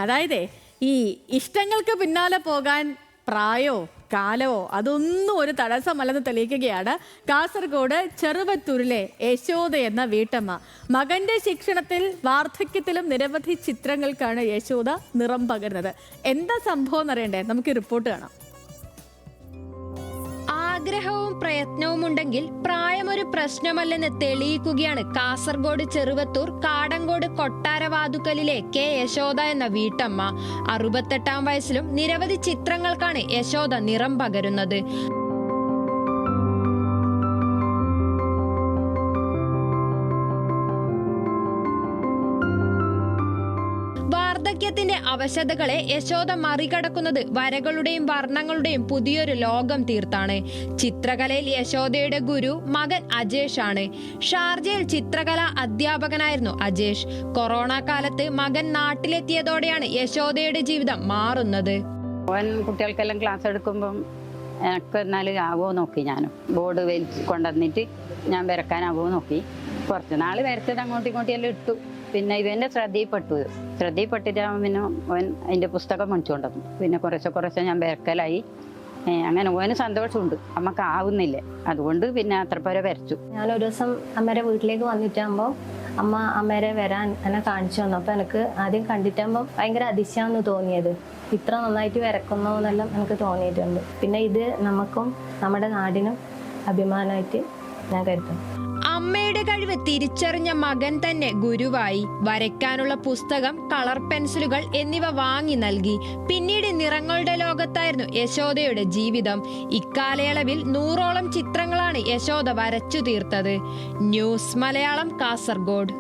അതായത് ഈ ഇഷ്ടങ്ങൾക്ക് പിന്നാലെ പോകാൻ പ്രായോ കാലമോ അതൊന്നും ഒരു തടസ്സമല്ലെന്ന് തെളിയിക്കുകയാണ് കാസർഗോഡ് ചെറുവത്തൂരിലെ യശോദ എന്ന വീട്ടമ്മ. മകന്റെ ശിക്ഷണത്തിൽ വാർദ്ധക്യത്തിലും നിരവധി ചിത്രങ്ങൾക്കാണ് യശോദ നിറം പകരുന്നത്. എന്താ സംഭവം എന്നറിയണ്ടേ? നമുക്ക് റിപ്പോർട്ട് കാണാം. ആഗ്രഹവും പ്രയത്നവും ഉണ്ടെങ്കിൽ പ്രായമൊരു പ്രശ്നമല്ലെന്ന് തെളിയിക്കുകയാണ് കാസർഗോഡ് ചെറുവത്തൂർ കാടങ്കോട് കൊട്ടാരവാതുക്കലിലെ കെ യശോദ എന്ന വീട്ടമ്മ. 68-ാം വയസ്സിലും നിരവധി ചിത്രങ്ങൾക്കാണ് യശോദ നിറം പകരുന്നത്. വാർദ്ധക്യത്തിന്റെ അവശതകളെ യശോദ മറികടക്കുന്നത് വരകളുടെയും വർണ്ണങ്ങളുടെയും പുതിയൊരു ലോകം തീർത്താണ്. ചിത്രകലയിൽ യശോദയുടെ ഗുരു മകൻ അജേഷ് ആണ്. ഷാർജയിൽ ചിത്രകലാ അധ്യാപകനായിരുന്നു അജേഷ്. കൊറോണ കാലത്ത് മകൻ നാട്ടിലെത്തിയതോടെയാണ് യശോദയുടെ ജീവിതം മാറുന്നത്. കുട്ടികൾക്കെല്ലാം ക്ലാസ് എടുക്കുമ്പം എനിക്ക് എന്നാലും ആവോ നോക്കി, ഞാനും ബോർഡ് വലിച്ച് കൊണ്ടുവന്നിട്ട് ഞാൻ വരക്കാനാവോ നോക്കി. കുറച്ച് നാൾ വരച്ചത് അങ്ങോട്ടും ഇങ്ങോട്ടും എല്ലാം ഇട്ടു. പിന്നെ ഇവൻ്റെ ശ്രദ്ധയിൽപ്പെട്ടിട്ട് പിന്നെ ഓൻ അതിൻ്റെ പുസ്തകം മേടിച്ചു കൊണ്ടുവന്നു. പിന്നെ കുറച്ച് ഞാൻ വരക്കലായി. അങ്ങനെ ഓന് സന്തോഷമുണ്ട്, നമുക്ക് ആവുന്നില്ലേ, അതുകൊണ്ട് പിന്നെ അത്ര പേരെ വരച്ചു. ഞാനൊരു ദിവസം അമ്മേരെ വീട്ടിലേക്ക് വന്നിട്ടാകുമ്പോൾ അമ്മേരെ വരാൻ എന്നെ കാണിച്ചു തന്നു. അപ്പോൾ എനിക്ക് ആദ്യം കണ്ടിട്ടാകുമ്പോൾ ഭയങ്കര അതിശയമാണെന്ന് തോന്നിയത്. ഇത്ര നന്നായിട്ട് വരക്കുന്നു എന്നെല്ലാം എനിക്ക് തോന്നിയിട്ടുണ്ട്. പിന്നെ ഇത് നമുക്കും നമ്മുടെ നാടിനും അഭിമാനമായിട്ട് ഞാൻ കരുതുന്നു. അമ്മയുടെ കഴിവ് തിരിച്ചറിഞ്ഞ മകൻ തന്നെ ഗുരുവായി. വരയ്ക്കാനുള്ള പുസ്തകം, കളർ പെൻസിലുകൾ എന്നിവ വാങ്ങി നൽകി. പിന്നീട് നിറങ്ങളുടെ ലോകത്തായിരുന്നു യശോദയുടെ ജീവിതം. ഇക്കാലയളവിൽ 100ഓളം ചിത്രങ്ങളാണ് യശോദ വരച്ചു തീർത്തത്. ന്യൂസ് മലയാളം, കാസർഗോഡ്.